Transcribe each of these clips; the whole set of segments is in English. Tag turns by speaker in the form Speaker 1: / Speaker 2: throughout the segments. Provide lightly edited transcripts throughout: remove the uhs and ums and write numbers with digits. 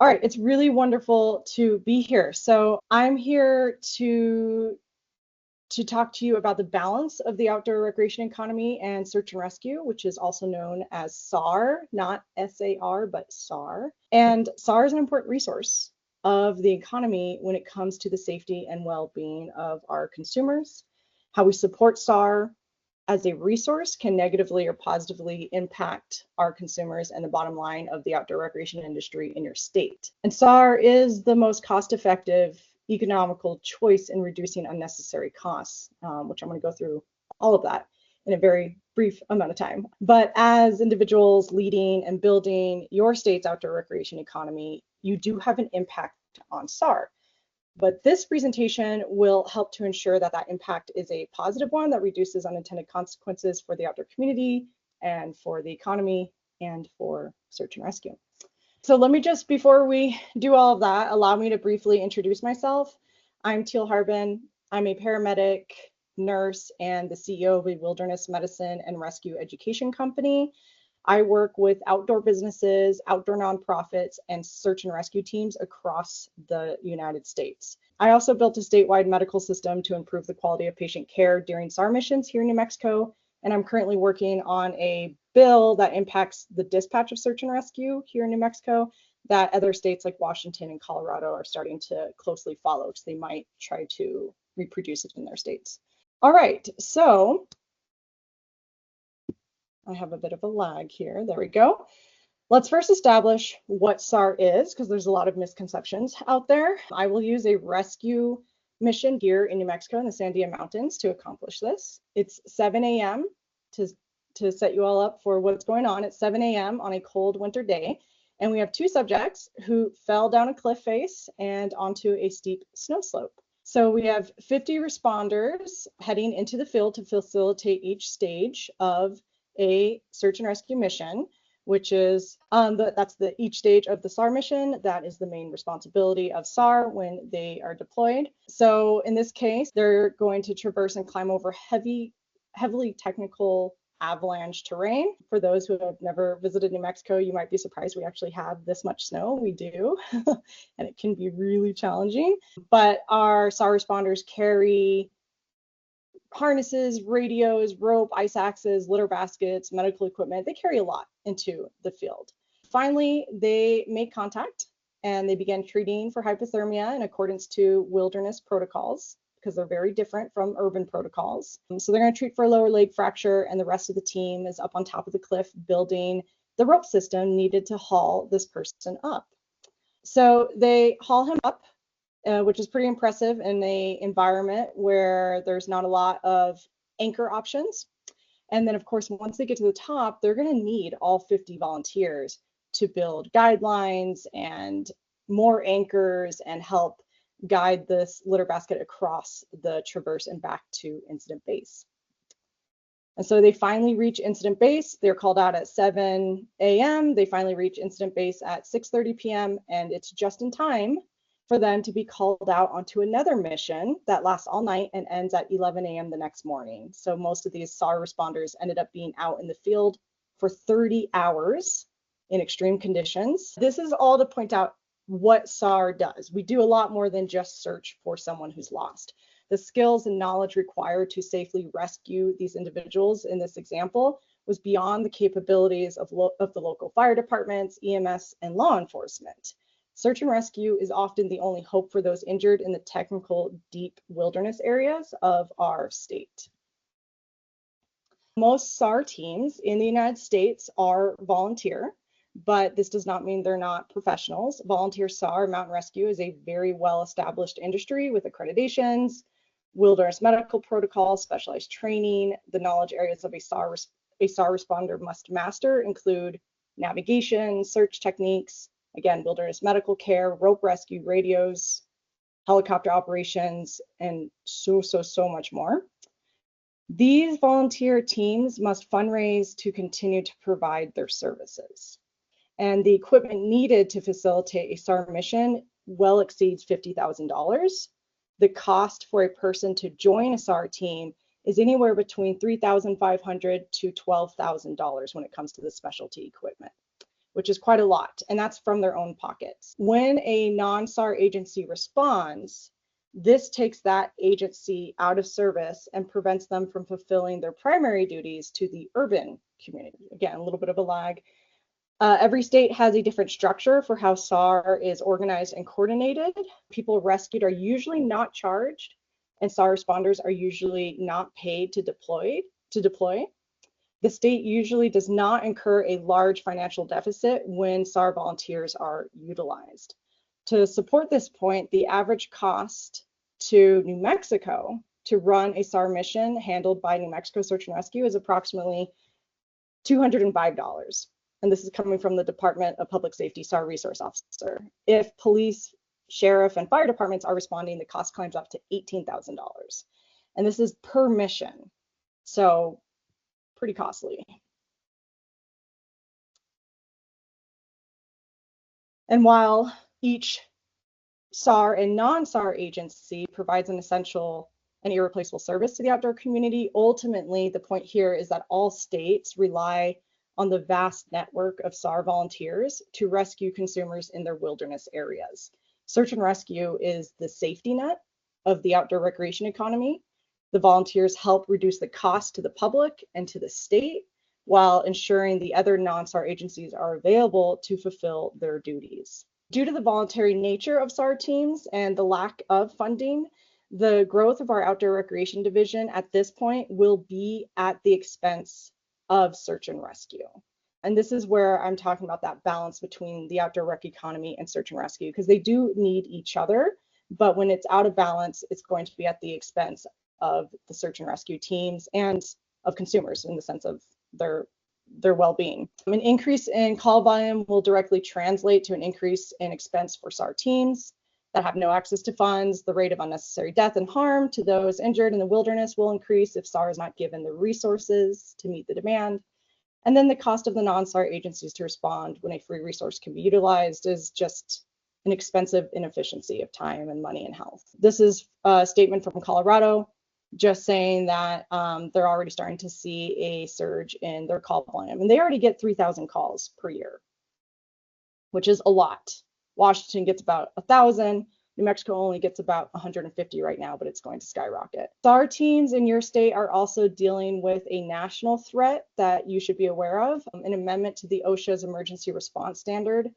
Speaker 1: All right, it's really wonderful to be here. So I'm here to talk to you about the balance of the outdoor recreation economy and search and rescue, which is also known as SAR, not SAR, but SAR. And SAR is an important resource of the economy when it comes to the safety and well-being of our consumers. How we support SAR as a resource can negatively or positively impact our consumers and the bottom line of the outdoor recreation industry in your state. And SAR is the most cost-effective, economical choice in reducing unnecessary costs, which I'm going to go through all of that in a very brief amount of time. But as individuals leading and building your state's outdoor recreation economy, you do have an impact on SAR. But this presentation will help to ensure that that impact is a positive one that reduces unintended consequences for the outdoor community and for the economy and for search and rescue. So let me just, before we do all of that, allow me to briefly introduce myself. I'm Teal Harbin. I'm a paramedic, nurse, and the CEO of a wilderness medicine and rescue education company. I work with outdoor businesses, outdoor nonprofits, and search and rescue teams across the United States. I also built a statewide medical system to improve the quality of patient care during SAR missions here in New Mexico, and I'm currently working on a bill that impacts the dispatch of search and rescue here in New Mexico that other states like Washington and Colorado are starting to closely follow because they might try to reproduce it in their states. All right, so I have a bit of a lag here. There we go. Let's first establish what SAR is, because there's a lot of misconceptions out there. I will use a rescue mission here in New Mexico in the Sandia Mountains to accomplish this. It's 7 a.m. to set you all up for what's going on. It's 7 a.m. on a cold winter day, and we have two subjects who fell down a cliff face and onto a steep snow slope. So we have 50 responders heading into the field to facilitate each stage of a search and rescue mission, which is that's each stage of the SAR mission. That is the main responsibility of SAR when they are deployed. So in this case, they're going to traverse and climb over heavily technical avalanche terrain. For those who have never visited New Mexico, you might be surprised we actually have this much snow. We do, and it can be really challenging. But our SAR responders carry harnesses, radios, rope, ice axes, litter baskets, medical equipment. They carry a lot into the field. Finally, they make contact and they begin treating for hypothermia in accordance to wilderness protocols, because they're very different from urban protocols. So they're going to treat for a lower leg fracture, and the rest of the team is up on top of the cliff building the rope system needed to haul this person up. So they haul him up, which is pretty impressive in an environment where there's not a lot of anchor options. And then, of course, once they get to the top, they're going to need all 50 volunteers to build guidelines and more anchors and help guide this litter basket across the traverse and back to incident base. And so they finally reach incident base. They're called out at 7 a.m. They finally reach incident base at 6:30 p.m. And it's just in time for them to be called out onto another mission that lasts all night and ends at 11 a.m. the next morning. So most of these SAR responders ended up being out in the field for 30 hours in extreme conditions. This is all to point out what SAR does. We do a lot more than just search for someone who's lost. The skills and knowledge required to safely rescue these individuals in this example was beyond the capabilities of the local fire departments, EMS, and law enforcement. Search and rescue is often the only hope for those injured in the technical, deep wilderness areas of our state. Most SAR teams in the United States are volunteer, but this does not mean they're not professionals. Volunteer SAR mountain rescue is a very well-established industry with accreditations, wilderness medical protocols, specialized training. The knowledge areas of a SAR responder must master include navigation, search techniques, again, wilderness medical care, rope rescue, radios, helicopter operations, and so much more. These volunteer teams must fundraise to continue to provide their services. And the equipment needed to facilitate a SAR mission well exceeds $50,000. The cost for a person to join a SAR team is anywhere between $3,500 to $12,000 when it comes to the specialty equipment. which is quite a lot, and that's from their own pockets. When a non-SAR agency responds, this takes that agency out of service and prevents them from fulfilling their primary duties to the urban community. Again, a little bit of a lag. Every state has a different structure for how SAR is organized and coordinated. People rescued are usually not charged, and SAR responders are usually not paid to deploy. The state usually does not incur a large financial deficit when SAR volunteers are utilized. To support this point, the average cost to New Mexico to run a SAR mission handled by New Mexico Search and Rescue is approximately $205. And this is coming from the Department of Public Safety SAR Resource Officer. If police, sheriff, and fire departments are responding, the cost climbs up to $18,000. And this is per mission, so pretty costly. And while each SAR and non-SAR agency provides an essential and irreplaceable service to the outdoor community, ultimately the point here is that all states rely on the vast network of SAR volunteers to rescue consumers in their wilderness areas. Search and rescue is the safety net of the outdoor recreation economy. The volunteers help reduce the cost to the public and to the state while ensuring the other non-SAR agencies are available to fulfill their duties. Due to the voluntary nature of SAR teams and the lack of funding, the growth of our outdoor recreation division at this point will be at the expense of search and rescue. And this is where I'm talking about that balance between the outdoor rec economy and search and rescue, because they do need each other, but when it's out of balance, it's going to be at the expense of the search and rescue teams and of consumers in the sense of their well-being. An increase in call volume will directly translate to an increase in expense for SAR teams that have no access to funds. The rate of unnecessary death and harm to those injured in the wilderness will increase if SAR is not given the resources to meet the demand. And then the cost of the non-SAR agencies to respond when a free resource can be utilized is just an expensive inefficiency of time and money and health. This is a statement from Colorado, just saying that they're already starting to see a surge in their call volume. And they already get 3,000 calls per year, which is a lot. Washington gets about 1,000. New Mexico only gets about 150 right now, but it's going to skyrocket. SAR teams in your state are also dealing with a national threat that you should be aware of. An amendment to the OSHA's emergency response standard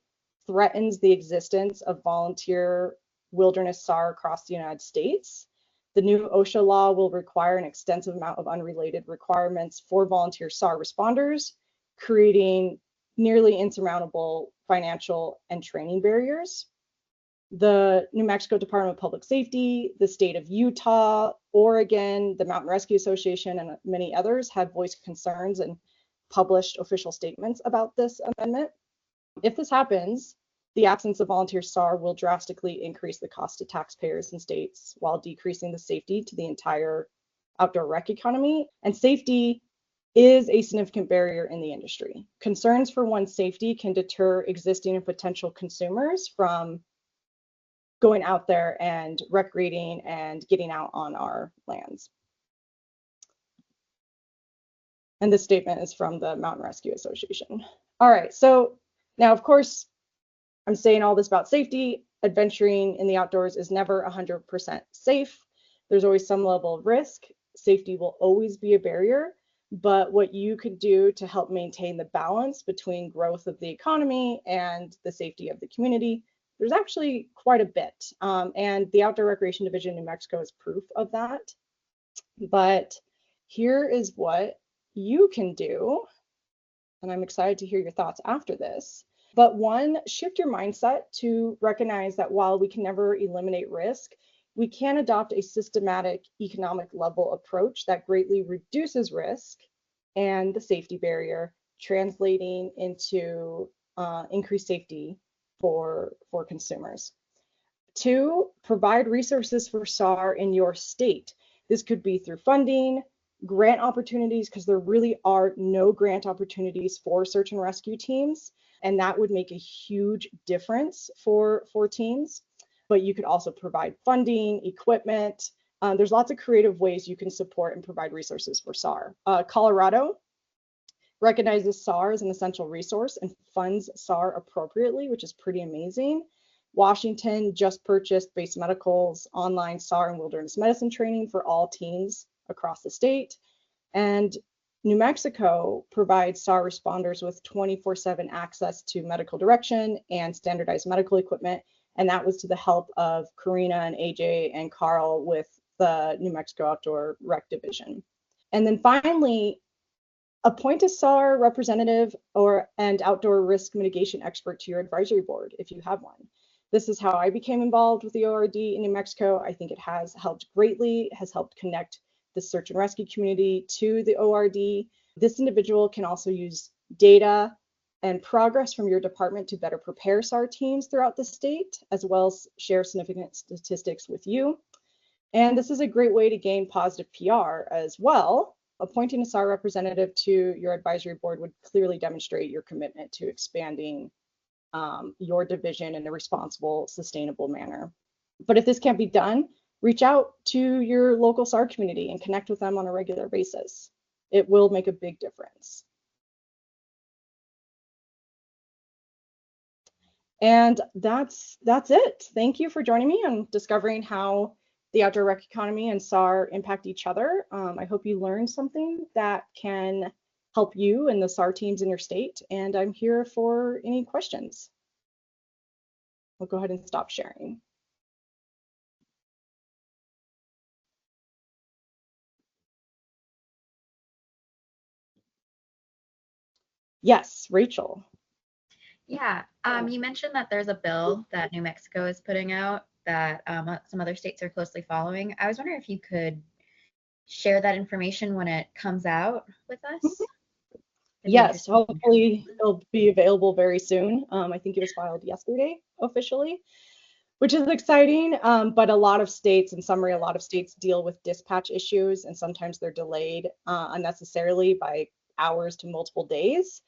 Speaker 1: threatens the existence of volunteer wilderness SAR across the United States. The new OSHA law will require an extensive amount of unrelated requirements for volunteer SAR responders, creating nearly insurmountable financial and training barriers. The New Mexico Department of Public Safety, the state of Utah, Oregon, the Mountain Rescue Association, and many others have voiced concerns and published official statements about this amendment. If this happens, the absence of volunteer SAR will drastically increase the cost to taxpayers and states while decreasing the safety to the entire outdoor rec economy. And safety is a significant barrier in the industry. Concerns for one's safety can deter existing and potential consumers from going out there and recreating and getting out on our lands. And this statement is from the Mountain Rescue Association. All right, so now, of course, I'm saying all this about safety. Adventuring in the outdoors is never 100% safe. There's always some level of risk. Safety will always be a barrier, but what you could do to help maintain the balance between growth of the economy and the safety of the community, there's actually quite a bit. And the Outdoor Recreation Division in New Mexico is proof of that. But here is what you can do, and I'm excited to hear your thoughts after this. But one, shift your mindset to recognize that while we can never eliminate risk, we can adopt a systematic economic level approach that greatly reduces risk and the safety barrier, translating into increased safety for consumers. Two, provide resources for SAR in your state. This could be through funding, grant opportunities, because there really are no grant opportunities for search and rescue teams, and that would make a huge difference for teams. But you could also provide funding, equipment. There's lots of creative ways you can support and provide resources for SAR. Colorado recognizes SAR as an essential resource and funds SAR appropriately, which is pretty amazing. Washington just purchased Base Medical's online SAR and wilderness medicine training for all teens across the state. And New Mexico provides SAR responders with 24/7 access to medical direction and standardized medical equipment. And that was to the help of Karina and AJ and Carl with the New Mexico Outdoor Rec Division. And then finally, appoint a SAR representative and outdoor risk mitigation expert to your advisory board if you have one. This is how I became involved with the ORD in New Mexico. I think it has helped greatly. It has helped connect the search and rescue community to the ORD. This individual can also use data and progress from your department to better prepare SAR teams throughout the state, as well as share significant statistics with you. And this is a great way to gain positive PR as well. Appointing a SAR representative to your advisory board would clearly demonstrate your commitment to expanding your division in a responsible, sustainable manner. But if this can't be done, reach out to your local SAR community and connect with them on a regular basis. It will make a big difference. And that's it. Thank you for joining me on discovering how the outdoor rec economy and SAR impact each other. I hope you learned something that can help you and the SAR teams in your state. And I'm here for any questions. I'll go ahead and stop sharing. Yes, Rachel.
Speaker 2: Yeah, you mentioned that there's a bill that New Mexico is putting out that some other states are closely following. I was wondering if you could share that information when it comes out with us.
Speaker 1: Yes, hopefully it'll be available very soon. I think it was filed yesterday officially, which is exciting. But a lot of states, in summary, a lot of states deal with dispatch issues, and sometimes they're delayed unnecessarily by hours to multiple days.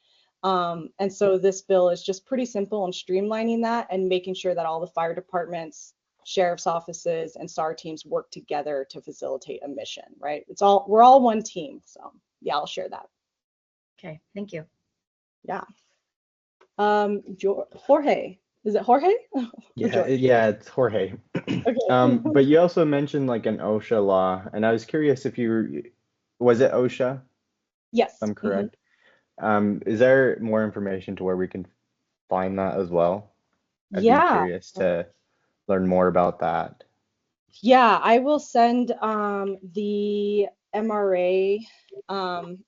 Speaker 1: And so this bill is just pretty simple and streamlining that and making sure that all the fire departments, sheriff's offices, and SAR teams work together to facilitate a mission, right? We're all one team. So yeah, I'll share that.
Speaker 2: Okay, thank you.
Speaker 1: Yeah. Jorge, is it Jorge?
Speaker 3: Yeah, it's Jorge.
Speaker 1: Okay.
Speaker 3: But you also mentioned like an OSHA law, and I was curious if was it OSHA?
Speaker 1: Yes.
Speaker 3: If I'm correct. Is there more information to where we can find that as well? I'd be curious to learn more about that.
Speaker 1: Yeah, I will send the MRA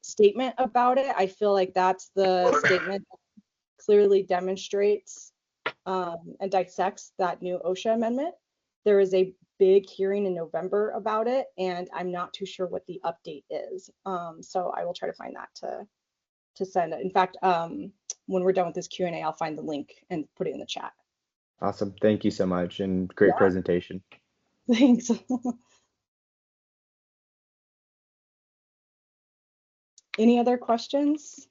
Speaker 1: statement about it. I feel like that's the statement that clearly demonstrates and dissects that new OSHA amendment. There is a big hearing in November about it, and I'm not too sure what the update is. So I will try to find that to send it. In fact, when we're done with this Q&A, I'll find the link and put it in the chat.
Speaker 3: Awesome. Thank you so much, and great presentation.
Speaker 1: Thanks. Any other questions?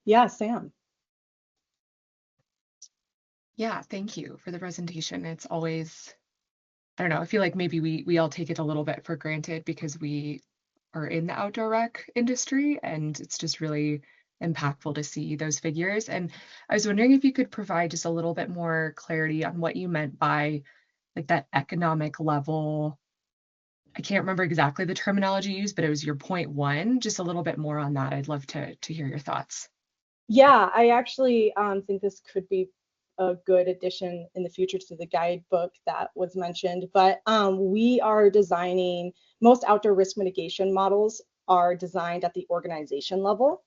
Speaker 1: Yeah, Sam.
Speaker 4: Yeah, thank you for the presentation. It's always, I don't know, I feel like maybe we all take it a little bit for granted because we are in the outdoor rec industry, and it's just really impactful to see those figures. And I was wondering if you could provide just a little bit more clarity on what you meant by like that economic level. I can't remember exactly the terminology used, but it was your point one. Just a little bit more on that. I'd love to hear your thoughts.
Speaker 1: Yeah, I actually think this could be a good addition in the future to the guidebook that was mentioned. But we are designing, most outdoor risk mitigation models are designed at the organization level,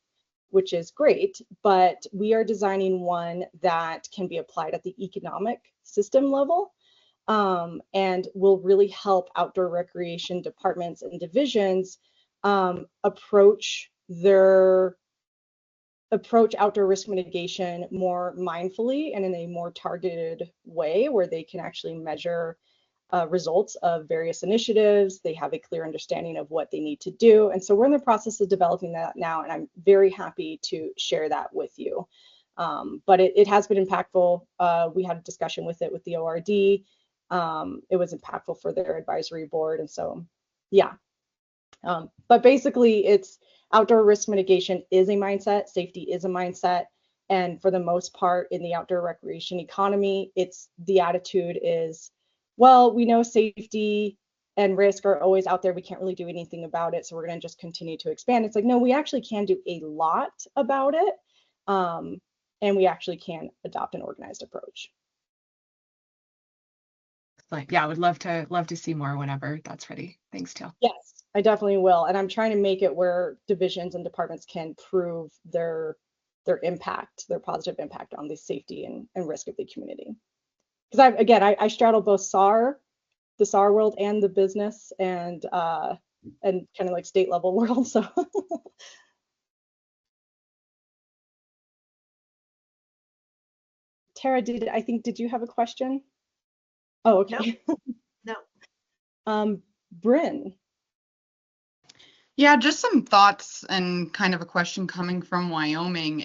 Speaker 1: which is great, but we are designing one that can be applied at the economic system level and will really help outdoor recreation departments and divisions approach outdoor risk mitigation more mindfully and in a more targeted way where they can actually measure results of various initiatives. They have a clear understanding of what they need to do. And so we're in the process of developing that now, and I'm very happy to share that with you. But it has been impactful. We had a discussion with it with the ORD. It was impactful for their advisory board. And so Yeah. But basically, it's outdoor risk mitigation is a mindset, safety is a mindset. And for the most part, in the outdoor recreation economy, it's the attitude is, well, we know safety and risk are always out there. We can't really do anything about it. So we're going to just continue to expand. It's like, no, we actually can do a lot about it. And we actually can adopt an organized approach.
Speaker 4: Like, yeah, I would love to see more whenever that's ready. Thanks, Teal.
Speaker 1: Yes, I definitely will. And I'm trying to make it where divisions and departments can prove their impact, their positive impact on the safety and risk of the community. Because I straddle both the SAR world and the business and kind of like state level world. So Tara, did you have a question? Oh, okay.
Speaker 5: No.
Speaker 1: Bryn.
Speaker 5: Yeah, just some thoughts and kind of a question coming from Wyoming.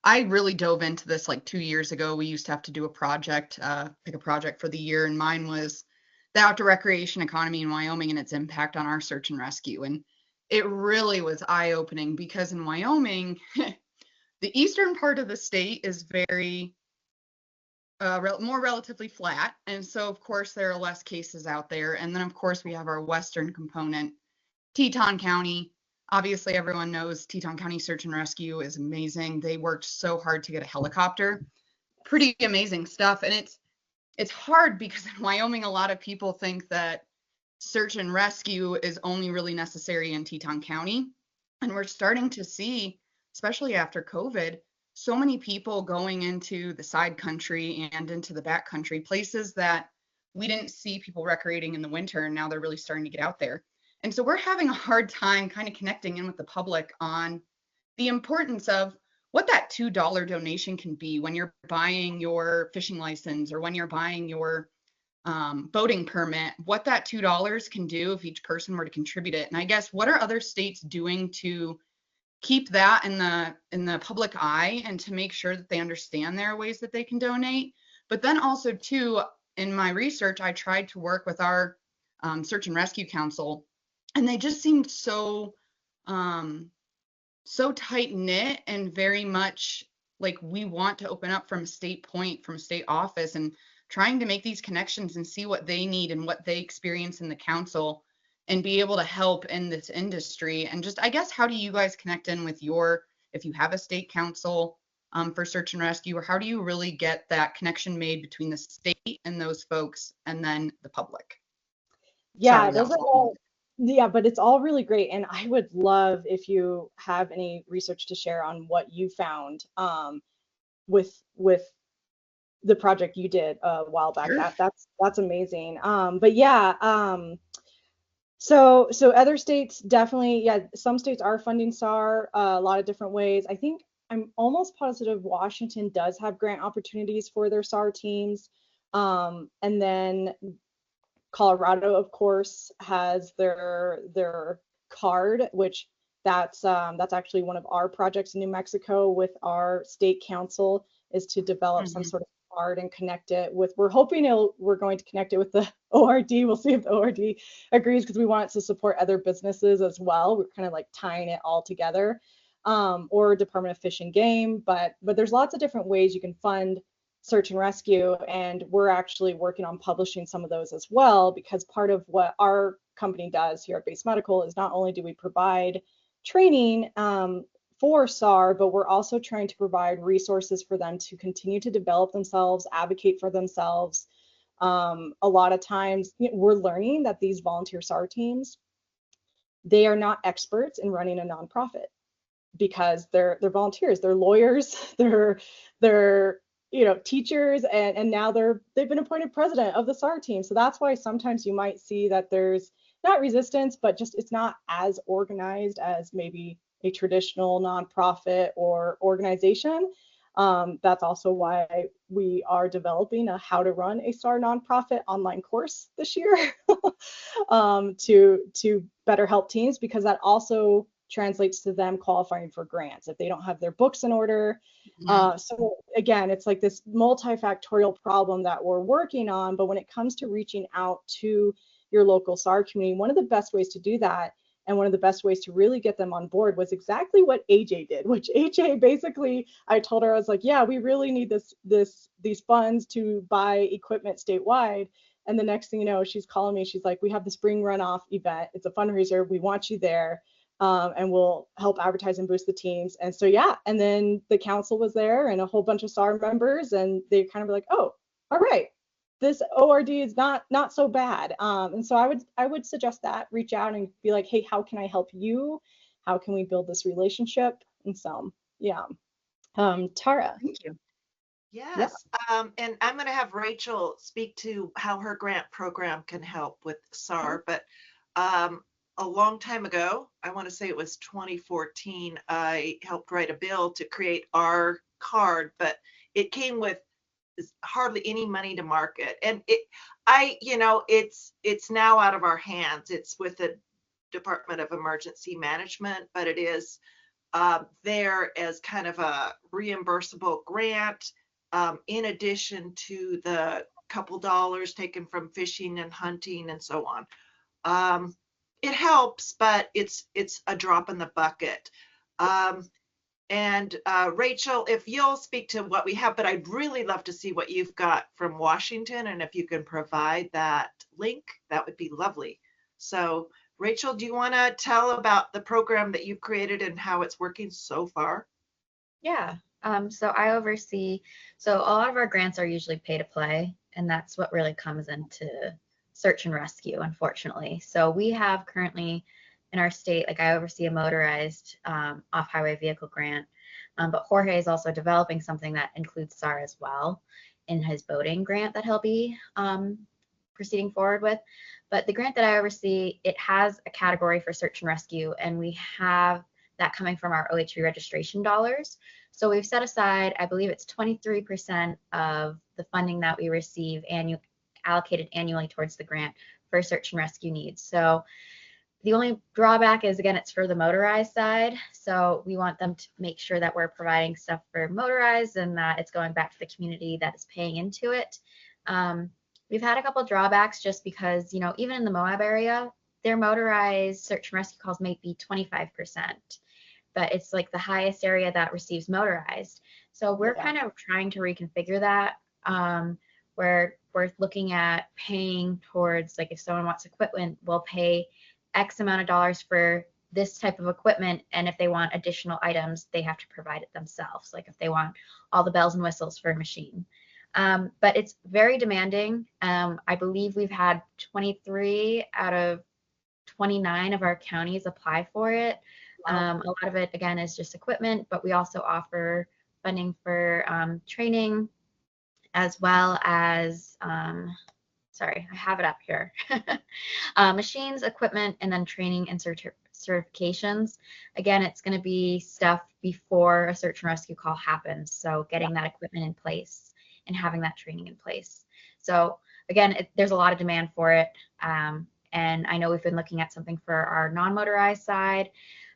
Speaker 5: I really dove into this like 2 years ago. We used to have to do a project, pick a project for the year, and mine was the outdoor recreation economy in Wyoming and its impact on our search and rescue. And it really was eye-opening because in Wyoming, the eastern part of the state is very more relatively flat. And so, of course, there are less cases out there. And then, of course, we have our western component, Teton County. Obviously, everyone knows Teton County Search and Rescue is amazing. They worked so hard to get a helicopter. Pretty amazing stuff. And it's hard because in Wyoming, a lot of people think that search and rescue is only really necessary in Teton County. And we're starting to see, especially after COVID, so many people going into the side country and into the back country, places that we didn't see people recreating in the winter, and now they're really starting to get out there. And so we're having a hard time kind of connecting in with the public on the importance of what that $2 donation can be when you're buying your fishing license or when you're buying your boating permit, what that $2 can do if each person were to contribute it. And I guess, what are other states doing to keep that in the public eye and to make sure that they understand there are ways that they can donate? But then also too, in my research, I tried to work with our Search and Rescue Council, and they just seemed so tight knit and very much like we want to open up from a state point, from a state office, and trying to make these connections and see what they need and what they experience in the council and be able to help in this industry. And just, I guess, how do you guys connect in with if you have a state council for search and rescue, or how do you really get that connection made between the state and those folks and then the public?
Speaker 1: Yeah, but it's all really great. And I would love if you have any research to share on what you found with the project you did a while back.
Speaker 5: Sure.
Speaker 1: That's amazing. But yeah, so other states definitely, yeah, some states are funding SAR a lot of different ways. I think I'm almost positive Washington does have grant opportunities for their SAR teams. And then Colorado, of course, has their card, which that's actually one of our projects in New Mexico with our state council, is to develop some sort of card and connect it with, we're going to connect it with the ORD. We'll see if the ORD agrees, because we want it to support other businesses as well. We're kind of like tying it all together, or Department of Fish and Game, but there's lots of different ways you can fund search and rescue, and we're actually working on publishing some of those as well, because part of what our company does here at Base Medical is not only do we provide training for SAR, but we're also trying to provide resources for them to continue to develop themselves, advocate for themselves. A lot of times we're learning that these volunteer SAR teams, they are not experts in running a nonprofit, because they're volunteers, they're lawyers, they're teachers, and now they've been appointed president of the SAR team. So that's why sometimes you might see that there's not resistance, but just it's not as organized as maybe a traditional nonprofit or organization. That's also why we are developing a how to run a SAR nonprofit online course this year to better help teams, because that also translates to them qualifying for grants if they don't have their books in order. So again, it's like this multifactorial problem that we're working on. But when it comes to reaching out to your local SAR community. One of the best ways to do that, and one of the best ways to really get them on board, was exactly what AJ did, which AJ basically, I told her, I was like, yeah, we really need these funds to buy equipment statewide. And the next thing you know, she's calling me. She's like, we have the spring runoff event. It's a fundraiser. We want you there. And we'll help advertise and boost the teams. And so, yeah. And then the council was there and a whole bunch of SAR members, and they kind of were like, oh, all right, this ORD is not so bad. And so I would suggest that, reach out and be like, hey, how can I help you? How can we build this relationship? And so, yeah. Tara.
Speaker 5: Thank you.
Speaker 6: Yes, and I'm going to have Rachel speak to how her grant program can help with SAR. But a long time ago, I want to say it was 2014, I helped write a bill to create our card, but it came with hardly any money to market. And it's now out of our hands. It's with the Department of Emergency Management, but it is there as kind of a reimbursable grant, in addition to the couple dollars taken from fishing and hunting and so on. It helps, but it's a drop in the bucket. And Rachel, if you'll speak to what we have, but I'd really love to see what you've got from Washington, and if you can provide that link, that would be lovely. So Rachel, do you want to tell about the program that you've created and how it's working so far?
Speaker 2: Yeah. So I oversee, so a lot of our grants are usually pay to play, and that's what really comes into search and rescue, unfortunately. So we have currently in our state, like I oversee a motorized off-highway vehicle grant, but Jorge is also developing something that includes SAR as well in his boating grant that he'll be proceeding forward with. But the grant that I oversee, it has a category for search and rescue, and we have that coming from our OHV registration dollars. So we've set aside, I believe it's 23% of the funding that we receive allocated annually towards the grant for search and rescue needs. So the only drawback is, again, it's for the motorized side. So we want them to make sure that we're providing stuff for motorized and that it's going back to the community that is paying into it. We've had a couple of drawbacks just because, even in the Moab area, their motorized search and rescue calls may be 25%, but it's like the highest area that receives motorized. So we're kind of trying to reconfigure that, where we're looking at paying towards, like, if someone wants equipment, we'll pay X amount of dollars for this type of equipment, and if they want additional items, they have to provide it themselves, like if they want all the bells and whistles for a machine. But it's very demanding. I believe we've had 23 out of 29 of our counties apply for it. A lot of it, again, is just equipment, but we also offer funding for training, as well as, sorry, I have it up here, machines, equipment, and then training and certifications. Again, it's going to be stuff before a search and rescue call happens. So getting that equipment in place and having that training in place. So again, there's a lot of demand for it. And I know we've been looking at something for our non-motorized side.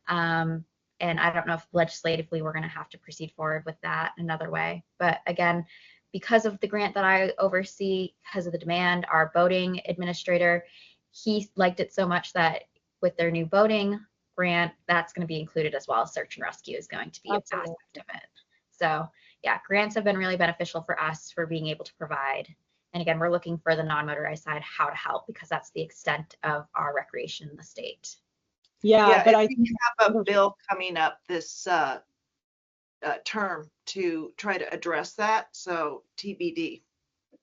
Speaker 2: And I don't know if legislatively we're going to have to proceed forward with that another way. But again, because of the grant that I oversee, because of the demand, our boating administrator, he liked it so much that with their new boating grant, that's going to be included as well. Search and rescue is going to be an aspect of it. So yeah, grants have been really beneficial for us for being able to provide. And again, we're looking for the non-motorized side, how to help, because that's the extent of our recreation in the state.
Speaker 6: Yeah, but I think we have a bill coming up this term to try to address that. So TBD.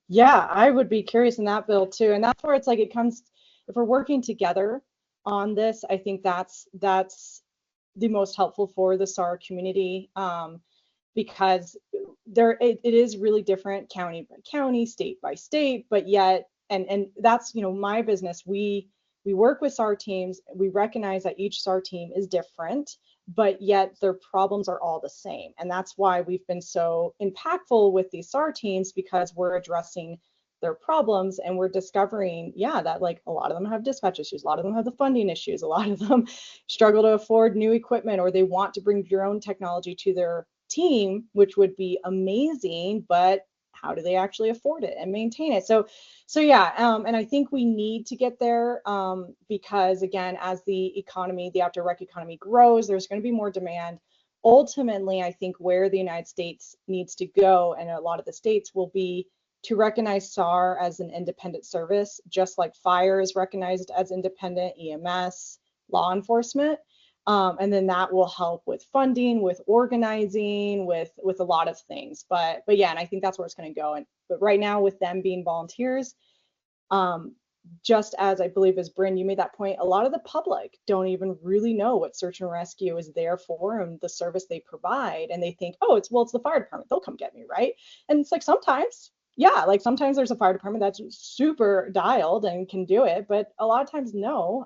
Speaker 1: Yeah, I would be curious in that bill too. And that's where it's like, it comes, if we're working together on this, I think that's the most helpful for the SAR community, because it is really different county by county, state by state, but yet, and that's, my business, we work with SAR teams. We recognize that each SAR team is different, but yet their problems are all the same. And that's why we've been so impactful with these SAR teams, because we're addressing their problems and we're discovering, that like a lot of them have dispatch issues, a lot of them have the funding issues, a lot of them struggle to afford new equipment, or they want to bring drone technology to their team, which would be amazing, but how do they actually afford it and maintain it? So yeah, and I think we need to get there because again, as the economy, the outdoor rec economy grows, there's going to be more demand. Ultimately, I think where the United States needs to go, and a lot of the states, will be to recognize SAR as an independent service, just like fire is recognized as independent, EMS, law enforcement. And then that will help with funding, with organizing, with a lot of things. But yeah, and I think that's where it's going to go. But right now, with them being volunteers, just as I believe as Bryn, you made that point, a lot of the public don't even really know what search and rescue is there for and the service they provide. And they think, oh, it's the fire department, they'll come get me, right? And it's like sometimes, yeah, like sometimes there's a fire department that's super dialed and can do it, but a lot of times no.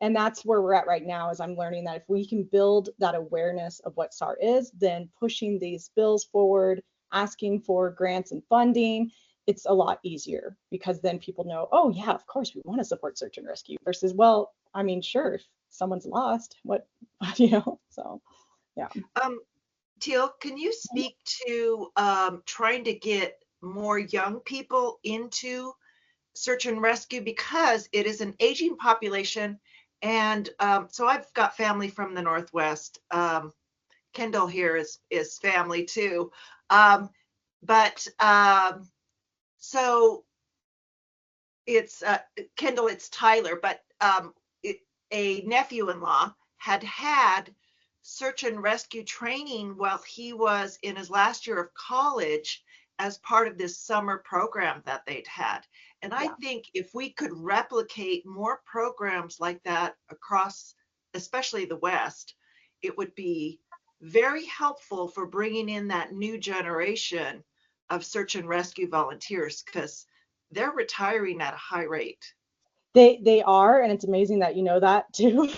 Speaker 1: And that's where we're at right now, is I'm learning that if we can build that awareness of what SAR is, then pushing these bills forward, asking for grants and funding, it's a lot easier, because then people know, oh yeah, of course we want to support search and rescue, versus, well, I mean, sure, if someone's lost, what, so yeah.
Speaker 6: Teal, can you speak to trying to get more young people into search and rescue, because it is an aging population? And so I've got family from the Northwest. Kendall here is family too. So it's Kendall, it's Tyler, but a nephew-in-law had search and rescue training while he was in his last year of college as part of this summer program that they'd had. And I think if we could replicate more programs like that across, especially the West, it would be very helpful for bringing in that new generation of search and rescue volunteers, because they're retiring at a high rate.
Speaker 1: They are, and it's amazing that you know that too.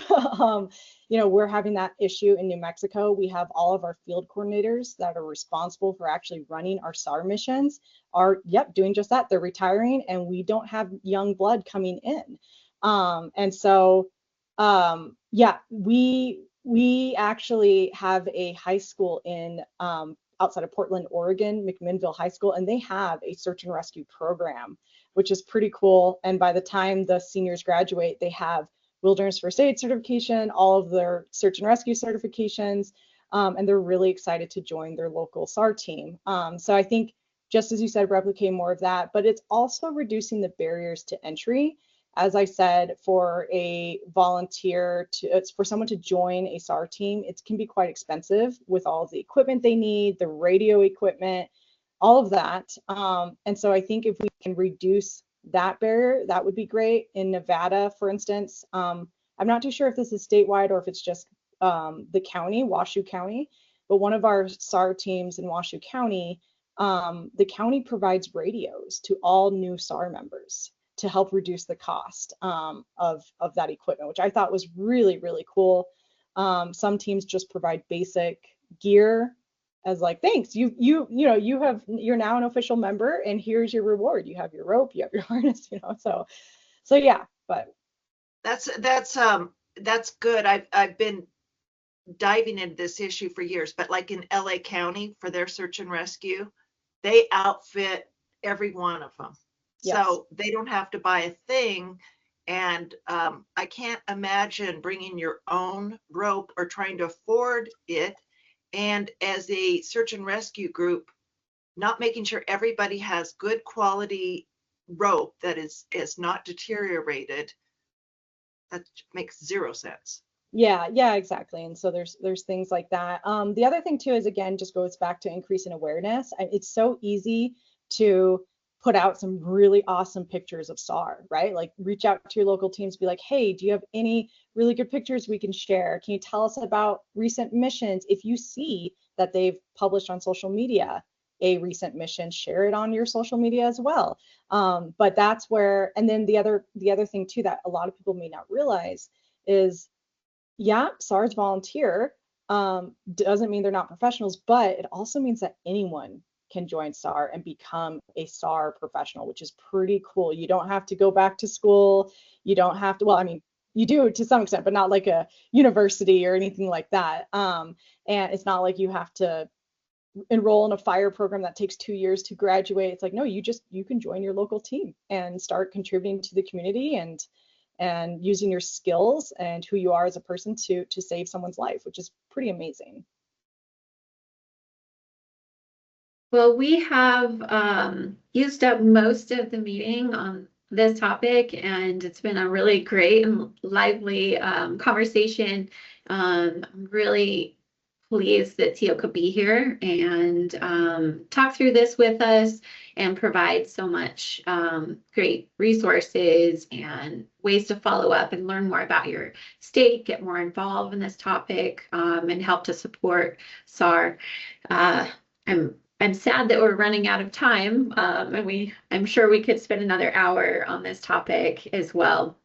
Speaker 1: We're having that issue in New Mexico. We have all of our field coordinators that are responsible for actually running our SAR missions are, doing just that. They're retiring, and we don't have young blood coming in. And so, we actually have a high school in outside of Portland, Oregon, McMinnville High School, and they have a search and rescue program, which is pretty cool. And by the time the seniors graduate, they have wilderness first aid certification, all of their search and rescue certifications, and they're really excited to join their local SAR team. So I think, just as you said, replicate more of that, but it's also reducing the barriers to entry. As I said, for a volunteer it's for someone to join a SAR team, it can be quite expensive with all of the equipment they need, the radio equipment, all of that. And so I think if we can reduce that barrier, that would be great. In Nevada, for instance, I'm not too sure if this is statewide or if it's just the county, Washoe County, but one of our SAR teams in Washoe County, the county provides radios to all new SAR members to help reduce the cost of that equipment, which I thought was really, really cool. Some teams just provide basic gear as like, thanks, you're now an official member, and here's your reward. You have your rope, you have your harness, so yeah. But
Speaker 6: that's good. I've been diving into this issue for years, but like in LA County for their search and rescue, they outfit every one of them. Yes. So they don't have to buy a thing. And I can't imagine bringing your own rope or trying to afford it. And as a search and rescue group, not making sure everybody has good quality rope that is not deteriorated, that makes zero sense.
Speaker 1: Yeah, exactly. And so there's things like that. The other thing too is, again, just goes back to increasing awareness. It's so easy to put out some really awesome pictures of SAR, right? Like reach out to your local teams, be like, hey, do you have any really good pictures we can share? Can you tell us about recent missions? If you see that they've published on social media a recent mission, share it on your social media as well. But that's where, and then the other thing too that a lot of people may not realize is, SAR's volunteer, doesn't mean they're not professionals, but it also means that anyone can join SAR and become a SAR professional, which is pretty cool. You don't have to go back to school. You don't have to, well, I mean, you do to some extent, but not like a university or anything like that. And it's not like you have to, enroll in a fire program that takes 2 years to graduate. It's like, no, you can join your local team and start contributing to the community and using your skills and who you are as a person to save someone's life, which is pretty amazing.
Speaker 7: Well, we have used up most of the meeting on this topic, and it's been a really great and lively conversation. I'm really pleased that Teal could be here and talk through this with us and provide so much great resources and ways to follow up and learn more about your state, get more involved in this topic, and help to support SAR. I'm sad that we're running out of time, and I'm sure we could spend another hour on this topic as well.